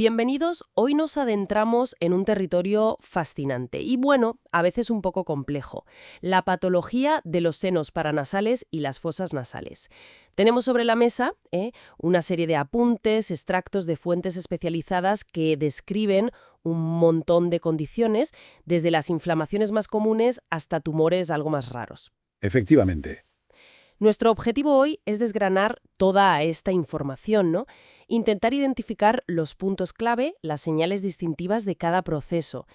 Bienvenidos, hoy nos adentramos en un territorio fascinante y bueno, a veces un poco complejo, la patología de los senos paranasales y las fosas nasales. Tenemos sobre la mesa una serie de apuntes, extractos de fuentes especializadas que describen un montón de condiciones, desde las inflamaciones más comunes hasta tumores algo más raros. Efectivamente. Nuestro objetivo hoy es desgranar toda esta información, ¿no? Intentar identificar los puntos clave, las señales distintivas de cada proceso.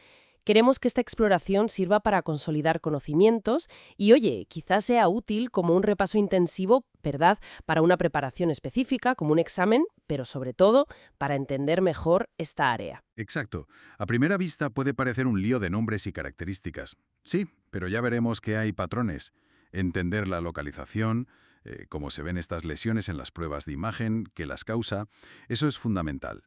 Queremos que esta exploración sirva para consolidar conocimientos y, oye, quizás sea útil como un repaso intensivo, ¿verdad?, para una preparación específica, como un examen, pero sobre todo para entender mejor esta área. Exacto. A primera vista puede parecer un lío de nombres y características. Sí, pero ya veremos que hay patrones. Entender la localización, cómo se ven estas lesiones en las pruebas de imagen, qué las causa, eso es fundamental.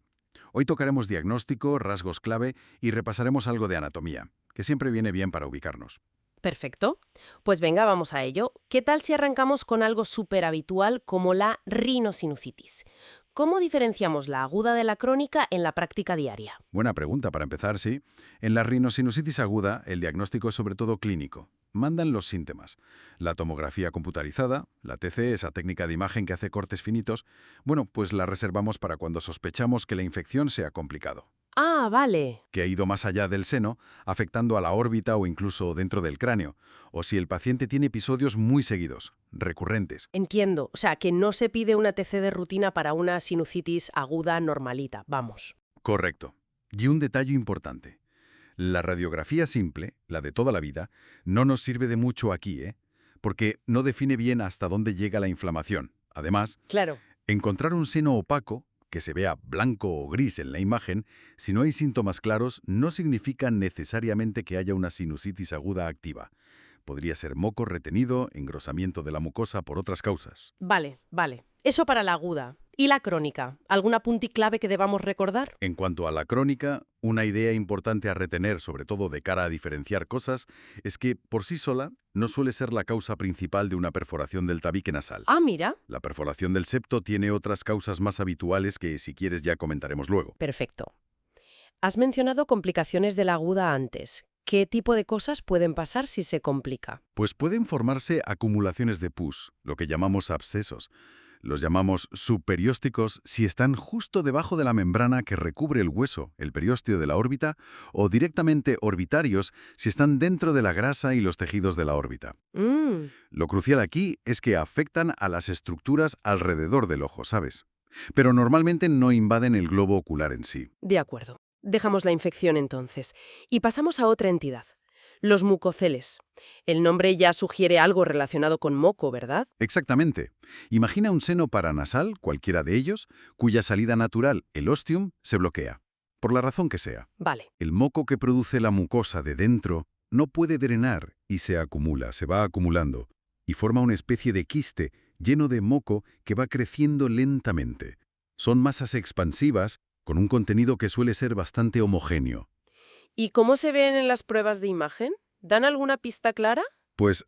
Hoy tocaremos diagnóstico, rasgos clave y repasaremos algo de anatomía, que siempre viene bien para ubicarnos. Perfecto. Pues venga, vamos a ello. ¿Qué tal si arrancamos con algo súper habitual como la rinosinusitis? ¿Cómo diferenciamos la aguda de la crónica en la práctica diaria? Buena pregunta para empezar, sí. En la rinosinusitis aguda, el diagnóstico es sobre todo clínico. Mandan los síntomas. La tomografía computarizada, la TC, esa técnica de imagen que hace cortes finitos, bueno, pues la reservamos para cuando sospechamos que la infección sea complicado, Ah, vale. que ha ido más allá del seno, afectando a la órbita o incluso dentro del cráneo, o si el paciente tiene episodios muy seguidos, recurrentes. Entiendo. O sea, que no se pide una TC de rutina para una sinusitis aguda normalita. Vamos. Correcto. Y un detalle importante. La radiografía simple, la de toda la vida, no nos sirve de mucho aquí, ¿eh? Porque no define bien hasta dónde llega la inflamación. Además, Claro. encontrar un seno opaco, que se vea blanco o gris en la imagen, si no hay síntomas claros, no significa necesariamente que haya una sinusitis aguda activa. Podría ser moco retenido, engrosamiento de la mucosa por otras causas. Vale, vale. Eso para la aguda. ¿Y la crónica? ¿Alguna punti clave que debamos recordar? En cuanto a la crónica, una idea importante a retener, sobre todo de cara a diferenciar cosas, es que, por sí sola, no suele ser la causa principal de una perforación del tabique nasal. Ah, mira. La perforación del septo tiene otras causas más habituales que, si quieres, ya comentaremos luego. Perfecto. Has mencionado complicaciones de la aguda antes. ¿Qué tipo de cosas pueden pasar si se complica? Pues pueden formarse acumulaciones de pus, lo que llamamos abscesos. Los llamamos subperiósticos si están justo debajo de la membrana que recubre el hueso, el periósteo de la órbita, o directamente orbitarios si están dentro de la grasa y los tejidos de la órbita. Mmm, Lo crucial aquí es que afectan a las estructuras alrededor del ojo, ¿sabes? Pero normalmente no invaden el globo ocular en sí. de acuerdo. Dejamos la infección entonces. Y pasamos a otra entidad. Los mucoceles. El nombre ya sugiere algo relacionado con moco, ¿verdad? Exactamente. Imagina un seno paranasal, cualquiera de ellos, cuya salida natural, el ostium, se bloquea. Por la razón que sea. Vale. El moco que produce la mucosa de dentro no puede drenar y se acumula, se va acumulando, y forma una especie de quiste lleno de moco que va creciendo lentamente. Son masas expansivas con un contenido que suele ser bastante homogéneo. ¿Y cómo se ven en las pruebas de imagen? ¿Dan alguna pista clara? Pues,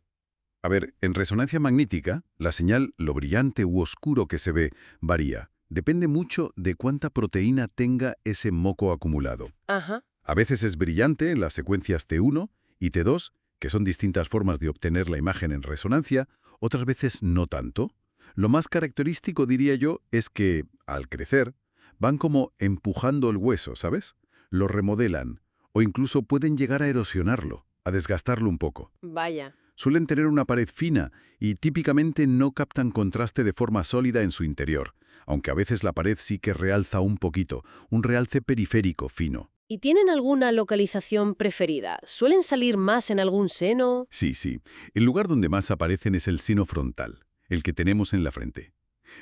a ver, en resonancia magnética, la señal, lo brillante u oscuro que se ve, varía. Depende mucho de cuánta proteína tenga ese moco acumulado. Ajá. A veces es brillante en las secuencias T1 y T2, que son distintas formas de obtener la imagen en resonancia, otras veces no tanto. Lo más característico, diría yo, es que, al crecer, van como empujando el hueso, ¿sabes? Lo remodelan, o incluso pueden llegar a erosionarlo, a desgastarlo un poco. Vaya. Suelen tener una pared fina y típicamente no captan contraste de forma sólida en su interior, aunque a veces la pared sí que realza un poquito, un realce periférico fino. ¿Y tienen alguna localización preferida? ¿Suelen salir más en algún seno? Sí, sí. El lugar donde más aparecen es el seno frontal, el que tenemos en la frente.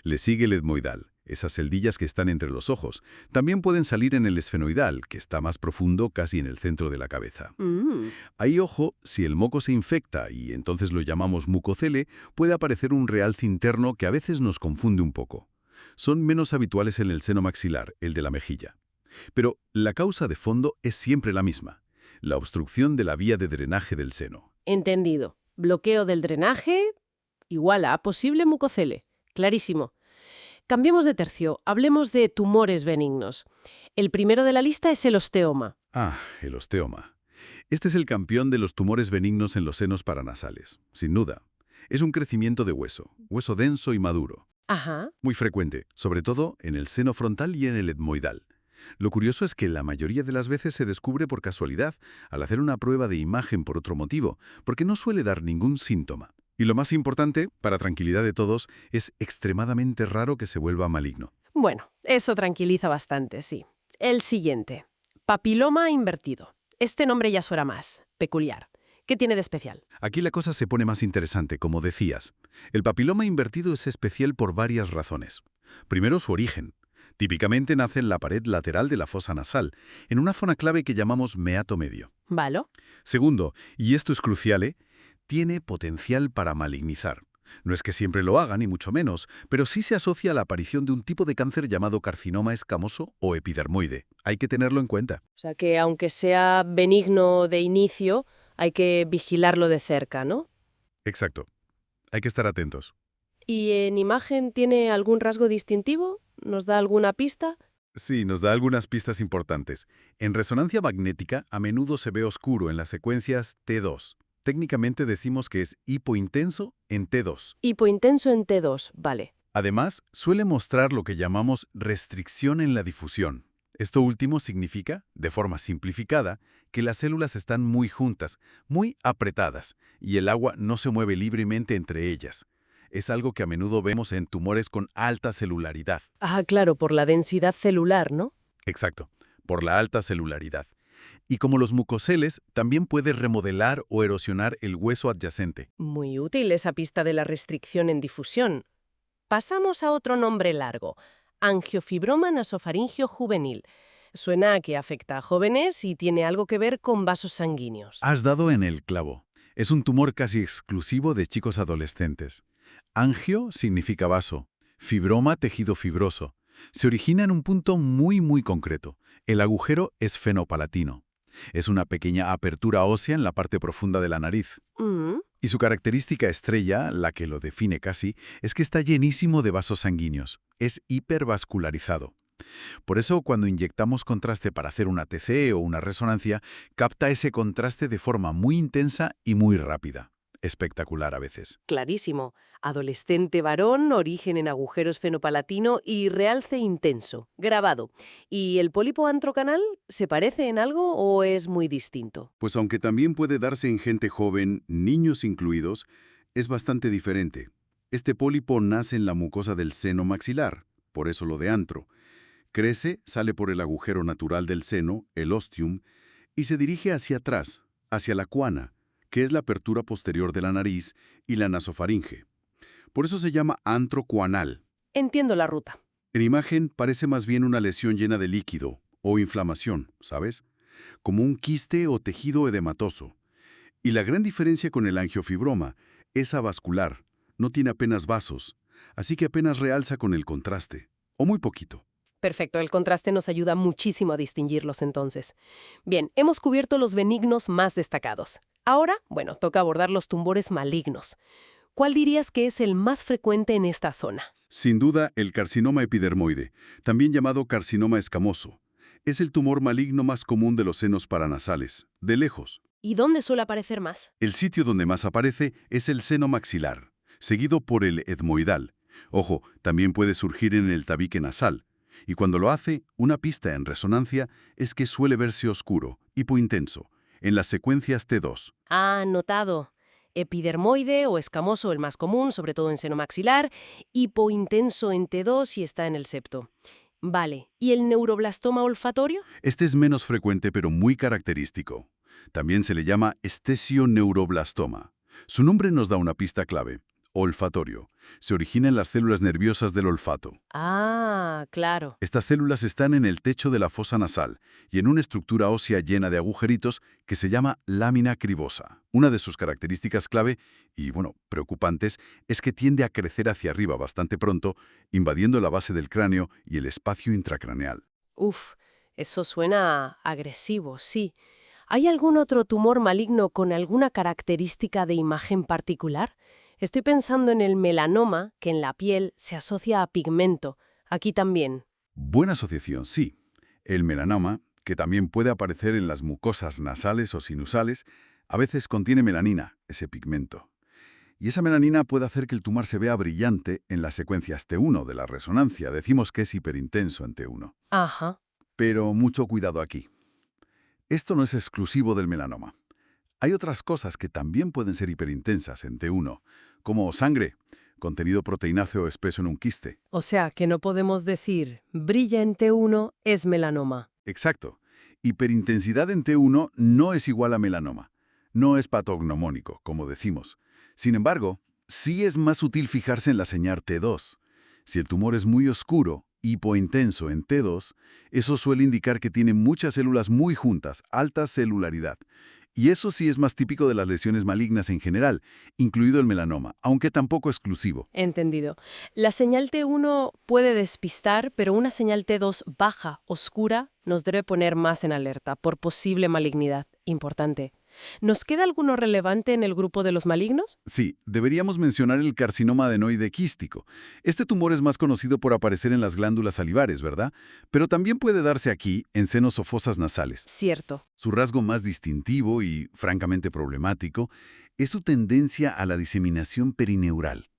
Le sigue el etmoidal, esas celdillas que están entre los ojos. También pueden salir en el esfenoidal, que está más profundo, casi en el centro de la cabeza. Mm. Ahí, ojo, si el moco se infecta y entonces lo llamamos mucocele, puede aparecer un realce interno que a veces nos confunde un poco. Son menos habituales en el seno maxilar, el de la mejilla. Pero la causa de fondo es siempre la misma, la obstrucción de la vía de drenaje del seno. Entendido. Bloqueo del drenaje igual a posible mucocele. Clarísimo. Cambiemos de tercio, hablemos de tumores benignos. El primero de la lista es el osteoma. Ah, el osteoma. Este es el campeón de los tumores benignos en los senos paranasales, sin duda. Es un crecimiento de hueso denso y maduro. Ajá. Muy frecuente, sobre todo en el seno frontal y en el etmoidal. Lo curioso es que la mayoría de las veces se descubre por casualidad, al hacer una prueba de imagen por otro motivo, porque no suele dar ningún síntoma. Y lo más importante, para tranquilidad de todos, es extremadamente raro que se vuelva maligno. Bueno, eso tranquiliza bastante, sí. El siguiente. Papiloma invertido. Este nombre ya suena más peculiar. ¿Qué tiene de especial? Aquí la cosa se pone más interesante, como decías. El papiloma invertido es especial por varias razones. Primero, su origen. Típicamente nace en la pared lateral de la fosa nasal, en una zona clave que llamamos meato medio. ¿Vale? Segundo, y esto es crucial, tiene potencial para malignizar. No es que siempre lo haga, ni mucho menos, pero sí se asocia a la aparición de un tipo de cáncer llamado carcinoma escamoso o epidermoide. Hay que tenerlo en cuenta. O sea que aunque sea benigno de inicio, hay que vigilarlo de cerca, ¿no? Exacto. Hay que estar atentos. ¿Y en imagen tiene algún rasgo distintivo? ¿Nos da alguna pista? Sí, nos da algunas pistas importantes. En resonancia magnética, a menudo se ve oscuro en las secuencias T2. Técnicamente decimos que es hipointenso en T2. Hipointenso en T2, vale. Además, suele mostrar lo que llamamos restricción en la difusión. Esto último significa, de forma simplificada, que las células están muy juntas, muy apretadas, y el agua no se mueve libremente entre ellas. Es algo que a menudo vemos en tumores con alta celularidad. Ah, claro, por la densidad celular, ¿no? Exacto, por la alta celularidad. Y como los mucoceles, también puede remodelar o erosionar el hueso adyacente. Muy útil esa pista de la restricción en difusión. Pasamos a otro nombre largo, angiofibroma nasofaringio juvenil. Suena a que afecta a jóvenes y tiene algo que ver con vasos sanguíneos. Has dado en el clavo. Es un tumor casi exclusivo de chicos adolescentes. Angio significa vaso, fibroma tejido fibroso. Se origina en un punto muy concreto. El agujero es fenopalatino. Es una pequeña apertura ósea en la parte profunda de la nariz. Mm. Y su característica estrella, la que lo define casi, es que está llenísimo de vasos sanguíneos. Es hipervascularizado. Por eso, cuando inyectamos contraste para hacer una TC o una resonancia, capta ese contraste de forma muy intensa y muy rápida. Espectacular a veces. Clarísimo. Adolescente varón, origen en agujeros fenopalatino y realce intenso. Grabado. ¿Y el pólipo antrocanal se parece en algo o es muy distinto? Pues aunque también puede darse en gente joven, niños incluidos, es bastante diferente. Este pólipo nace en la mucosa del seno maxilar, por eso lo de antro. Crece, sale por el agujero natural del seno, el ostium, y se dirige hacia atrás, hacia la cuana, que es la apertura posterior de la nariz, y la nasofaringe. Por eso se llama antro cuanal. Entiendo la ruta. En imagen parece más bien una lesión llena de líquido o inflamación, ¿sabes? Como un quiste o tejido edematoso. Y la gran diferencia con el angiofibroma es avascular, no tiene apenas vasos, así que apenas realza con el contraste, o muy poquito. Perfecto, el contraste nos ayuda muchísimo a distinguirlos entonces. Bien, hemos cubierto los benignos más destacados. Ahora, bueno, toca abordar los tumores malignos. ¿Cuál dirías que es el más frecuente en esta zona? Sin duda, el carcinoma epidermoide, también llamado carcinoma escamoso, es el tumor maligno más común de los senos paranasales, de lejos. ¿Y dónde suele aparecer más? El sitio donde más aparece es el seno maxilar, seguido por el etmoidal. Ojo, también puede surgir en el tabique nasal. Y cuando lo hace, una pista en resonancia es que suele verse oscuro, hipointenso, en las secuencias T2. Ah, notado. Epidermoide o escamoso, el más común, sobre todo en seno maxilar, hipointenso en T2 y está en el septo. Vale, ¿y el neuroblastoma olfatorio? Este es menos frecuente pero muy característico. También se le llama estesioneuroblastoma. Su nombre nos da una pista clave. Olfatorio. Se origina en las células nerviosas del olfato. Ah, claro. Estas células están en el techo de la fosa nasal y en una estructura ósea llena de agujeritos que se llama lámina cribosa. Una de sus características clave, y preocupantes, es que tiende a crecer hacia arriba bastante pronto, invadiendo la base del cráneo y el espacio intracraneal. Uf, eso suena agresivo, sí. ¿Hay algún otro tumor maligno con alguna característica de imagen particular? Estoy pensando en el melanoma, que en la piel se asocia a pigmento. Aquí también. Buena asociación, sí. El melanoma, que también puede aparecer en las mucosas nasales o sinusales, a veces contiene melanina, ese pigmento. Y esa melanina puede hacer que el tumor se vea brillante en las secuencias T1 de la resonancia. Decimos que es hiperintenso en T1. Ajá. Pero mucho cuidado aquí. Esto no es exclusivo del melanoma. Hay otras cosas que también pueden ser hiperintensas en T1, como sangre, contenido proteináceo espeso en un quiste. O sea, que no podemos decir brilla en T1 es melanoma. Exacto. Hiperintensidad en T1 no es igual a melanoma. No es patognomónico, como decimos. Sin embargo, sí es más útil fijarse en la señal T2. Si el tumor es muy oscuro, hipointenso en T2, eso suele indicar que tiene muchas células muy juntas, alta celularidad. Y eso sí es más típico de las lesiones malignas en general, incluido el melanoma, aunque tampoco exclusivo. Entendido. La señal T1 puede despistar, pero una señal T2 baja, oscura, nos debe poner más en alerta por posible malignidad. Importante. ¿Nos queda alguno relevante en el grupo de los malignos? Sí, deberíamos mencionar el carcinoma adenoide quístico. Este tumor es más conocido por aparecer en las glándulas salivares, ¿verdad? Pero también puede darse aquí, en senos o fosas nasales. Cierto. Su rasgo más distintivo y, francamente, problemático es su tendencia a la diseminación perineural.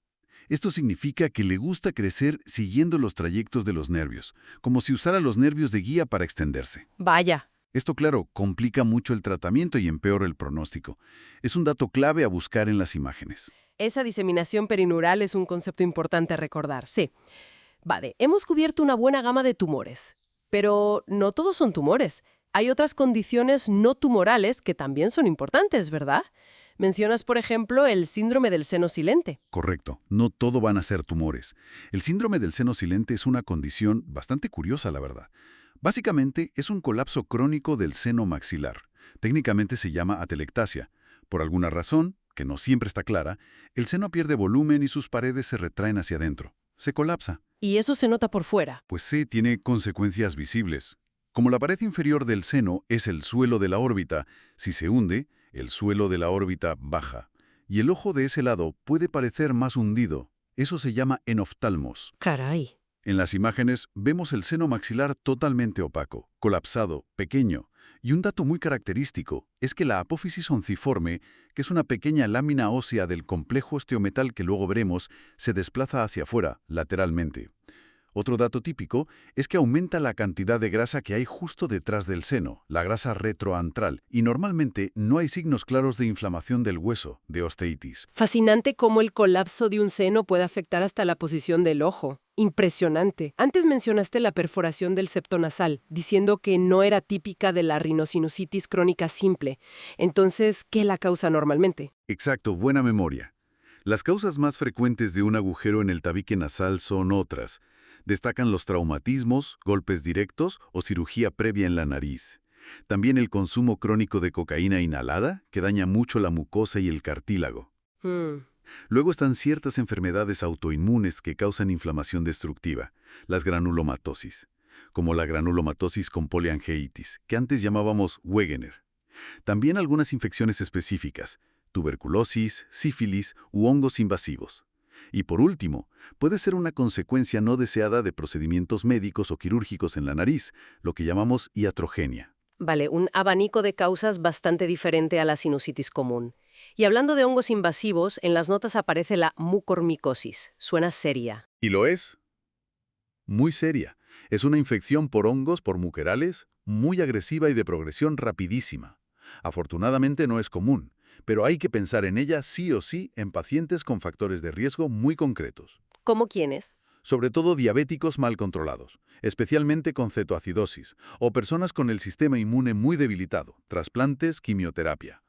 Esto significa que le gusta crecer siguiendo los trayectos de los nervios, como si usara los nervios de guía para extenderse. Vaya. Esto, claro, complica mucho el tratamiento y empeora el pronóstico. Es un dato clave a buscar en las imágenes. Esa diseminación perineural es un concepto importante a recordar, sí. Vale, hemos cubierto una buena gama de tumores, pero no todos son tumores. Hay otras condiciones no tumorales que también son importantes, ¿verdad? Mencionas, por ejemplo, el síndrome del seno silente. Correcto, no todo van a ser tumores. El síndrome del seno silente es una condición bastante curiosa, la verdad. Básicamente, es un colapso crónico del seno maxilar. Técnicamente se llama atelectasia. Por alguna razón, que no siempre está clara, el seno pierde volumen y sus paredes se retraen hacia adentro. Se colapsa. Y eso se nota por fuera. Pues sí, tiene consecuencias visibles. Como la pared inferior del seno es el suelo de la órbita, si se hunde, el suelo de la órbita baja. Y el ojo de ese lado puede parecer más hundido. Eso se llama enoftalmos. Caray. En las imágenes vemos el seno maxilar totalmente opaco, colapsado, pequeño. Y un dato muy característico es que la apófisis onciforme, que es una pequeña lámina ósea del complejo osteometal que luego veremos, se desplaza hacia afuera, lateralmente. Otro dato típico es que aumenta la cantidad de grasa que hay justo detrás del seno, la grasa retroantral, y normalmente no hay signos claros de inflamación del hueso, de osteitis. Fascinante cómo el colapso de un seno puede afectar hasta la posición del ojo. Impresionante. Antes mencionaste la perforación del septo nasal, diciendo que no era típica de la rinosinusitis crónica simple. Entonces, ¿qué la causa normalmente? Exacto, buena memoria. Las causas más frecuentes de un agujero en el tabique nasal son otras. Destacan los traumatismos, golpes directos o cirugía previa en la nariz. También el consumo crónico de cocaína inhalada, que daña mucho la mucosa y el cartílago. Luego están ciertas enfermedades autoinmunes que causan inflamación destructiva, las granulomatosis, como la granulomatosis con poliangeitis, que antes llamábamos Wegener. También algunas infecciones específicas, tuberculosis, sífilis u hongos invasivos. Y por último, puede ser una consecuencia no deseada de procedimientos médicos o quirúrgicos en la nariz, lo que llamamos iatrogenia. Vale, un abanico de causas bastante diferente a la sinusitis común. Y hablando de hongos invasivos, en las notas aparece la mucormicosis. Suena seria. ¿Y lo es? Muy seria. Es una infección por hongos, por muquerales, muy agresiva y de progresión rapidísima. Afortunadamente no es común, pero hay que pensar en ella sí o sí en pacientes con factores de riesgo muy concretos. ¿Cómo quiénes? Sobre todo diabéticos mal controlados, especialmente con cetoacidosis, o personas con el sistema inmune muy debilitado, trasplantes, quimioterapia.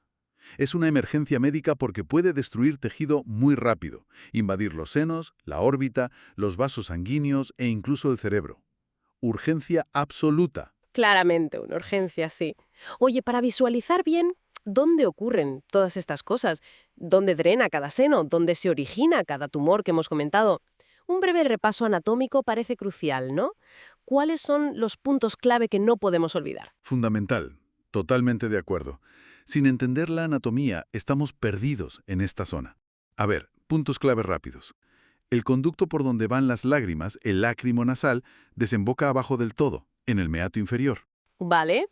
Es una emergencia médica porque puede destruir tejido muy rápido, invadir los senos, la órbita, los vasos sanguíneos e incluso el cerebro. Urgencia absoluta. Claramente, una urgencia, sí. Oye, para visualizar bien, ¿dónde ocurren todas estas cosas? ¿Dónde drena cada seno? ¿Dónde se origina cada tumor que hemos comentado? Un breve repaso anatómico parece crucial, ¿no? ¿Cuáles son los puntos clave que no podemos olvidar? Fundamental. Totalmente de acuerdo. Sin entender la anatomía, estamos perdidos en esta zona. A ver, puntos clave rápidos. El conducto por donde van las lágrimas, el lácrimo nasal, desemboca abajo del todo, en el meato inferior. ¿Vale?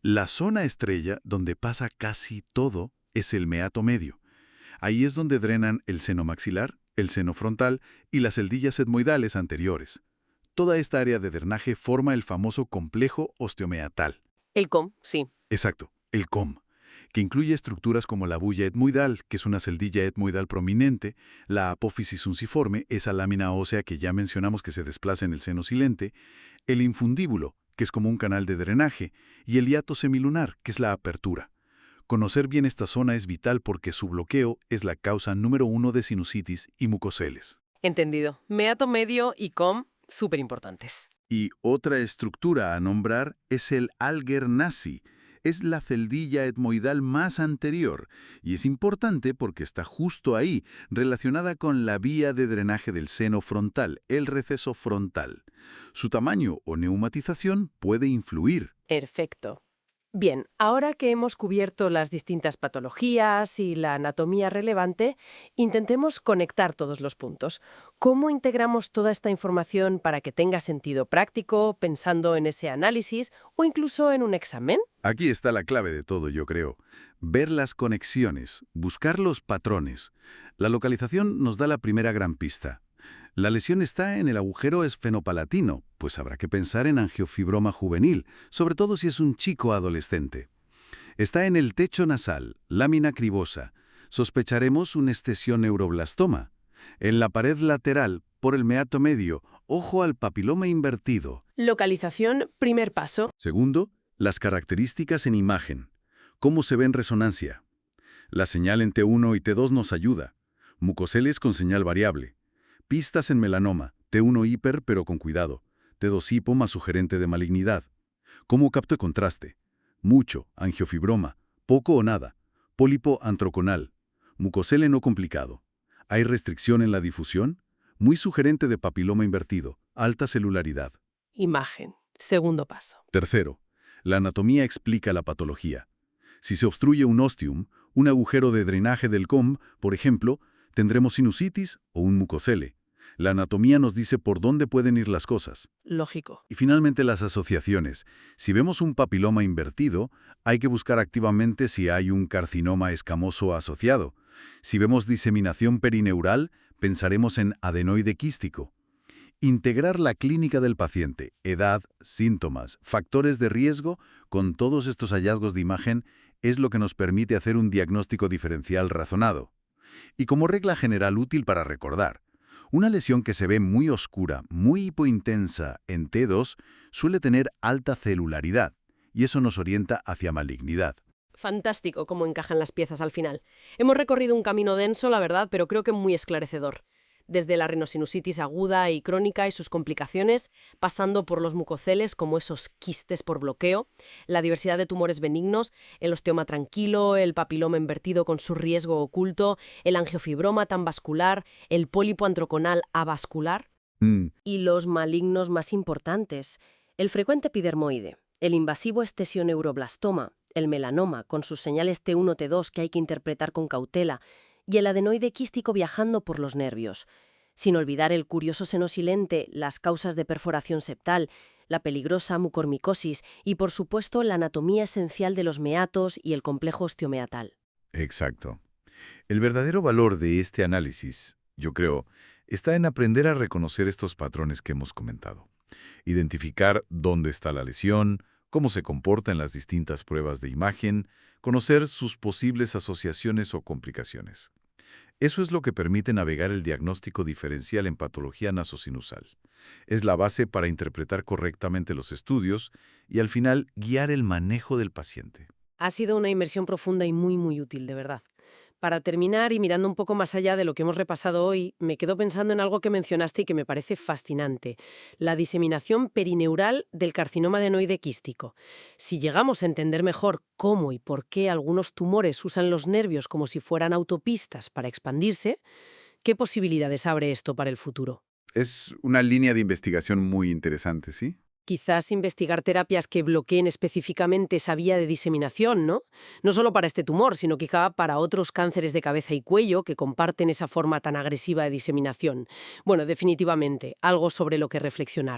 La zona estrella, donde pasa casi todo, es el meato medio. Ahí es donde drenan el seno maxilar, el seno frontal y las celdillas etmoidales anteriores. Toda esta área de drenaje forma el famoso complejo osteomeatal. El COM, sí. Exacto, el COM, que incluye estructuras como la bulla etmoidal, que es una celdilla etmoidal prominente, la apófisis unciforme, esa lámina ósea que ya mencionamos que se desplaza en el seno silente, el infundíbulo, que es como un canal de drenaje, y el hiato semilunar, que es la apertura. Conocer bien esta zona es vital porque su bloqueo es la causa número 1 de sinusitis y mucoceles. Entendido. Meato medio y COM, súper importantes. Y otra estructura a nombrar es el Alger nasi. Es la celdilla etmoidal más anterior y es importante porque está justo ahí, relacionada con la vía de drenaje del seno frontal, el receso frontal. Su tamaño o neumatización puede influir. Perfecto. Bien, ahora que hemos cubierto las distintas patologías y la anatomía relevante, intentemos conectar todos los puntos. ¿Cómo integramos toda esta información para que tenga sentido práctico, pensando en ese análisis o incluso en un examen? Aquí está la clave de todo, yo creo. Ver las conexiones, buscar los patrones. La localización nos da la primera gran pista. La lesión está en el agujero esfenopalatino, pues habrá que pensar en angiofibroma juvenil, sobre todo si es un chico adolescente. Está en el techo nasal, lámina cribosa. Sospecharemos un escesioneuroblastoma. En la pared lateral, por el meato medio, ojo al papiloma invertido. Localización, primer paso. Segundo, las características en imagen. ¿Cómo se ve en resonancia? La señal en T1 y T2 nos ayuda. Mucoceles con señal variable. Pistas en melanoma, T1 hiper pero con cuidado, T2 hipo más sugerente de malignidad. ¿Cómo capto el contraste? Mucho, angiofibroma, poco o nada, pólipo antroconal, mucocele no complicado. ¿Hay restricción en la difusión? Muy sugerente de papiloma invertido, alta celularidad. Imagen, segundo paso. Tercero, la anatomía explica la patología. Si se obstruye un ostium, un agujero de drenaje del COM, por ejemplo, tendremos sinusitis o un mucocele. La anatomía nos dice por dónde pueden ir las cosas. Lógico. Y finalmente las asociaciones. Si vemos un papiloma invertido, hay que buscar activamente si hay un carcinoma escamoso asociado. Si vemos diseminación perineural, pensaremos en adenoide quístico. Integrar la clínica del paciente, edad, síntomas, factores de riesgo, con todos estos hallazgos de imagen, es lo que nos permite hacer un diagnóstico diferencial razonado. Y como regla general útil para recordar, una lesión que se ve muy oscura, muy hipointensa en T2 suele tener alta celularidad, y eso nos orienta hacia malignidad. Fantástico cómo encajan las piezas al final. Hemos recorrido un camino denso, la verdad, pero creo que muy esclarecedor. Desde la rinosinusitis aguda y crónica y sus complicaciones, pasando por los mucoceles como esos quistes por bloqueo, la diversidad de tumores benignos, el osteoma tranquilo, el papiloma invertido con su riesgo oculto, el angiofibroma tan vascular, el pólipo antroconal avascular y los malignos más importantes, el frecuente epidermoide, el invasivo escesioneuroblastoma, el melanoma con sus señales T1, T2 que hay que interpretar con cautela, y el adenoide quístico viajando por los nervios. Sin olvidar el curioso seno silente, las causas de perforación septal, la peligrosa mucormicosis y, por supuesto, la anatomía esencial de los meatos y el complejo osteomeatal. Exacto. El verdadero valor de este análisis, yo creo, está en aprender a reconocer estos patrones que hemos comentado. Identificar dónde está la lesión, cómo se comporta en las distintas pruebas de imagen, conocer sus posibles asociaciones o complicaciones. Eso es lo que permite navegar el diagnóstico diferencial en patología nasosinusal. Es la base para interpretar correctamente los estudios y, al final, guiar el manejo del paciente. Ha sido una inmersión profunda y muy útil, de verdad. Para terminar, y mirando un poco más allá de lo que hemos repasado hoy, me quedo pensando en algo que mencionaste y que me parece fascinante: la diseminación perineural del carcinoma adenoide quístico. Si llegamos a entender mejor cómo y por qué algunos tumores usan los nervios como si fueran autopistas para expandirse, ¿qué posibilidades abre esto para el futuro? Es una línea de investigación muy interesante, ¿sí? Quizás investigar terapias que bloqueen específicamente esa vía de diseminación, ¿no? No solo para este tumor, sino quizá para otros cánceres de cabeza y cuello que comparten esa forma tan agresiva de diseminación. Bueno, definitivamente, algo sobre lo que reflexionar.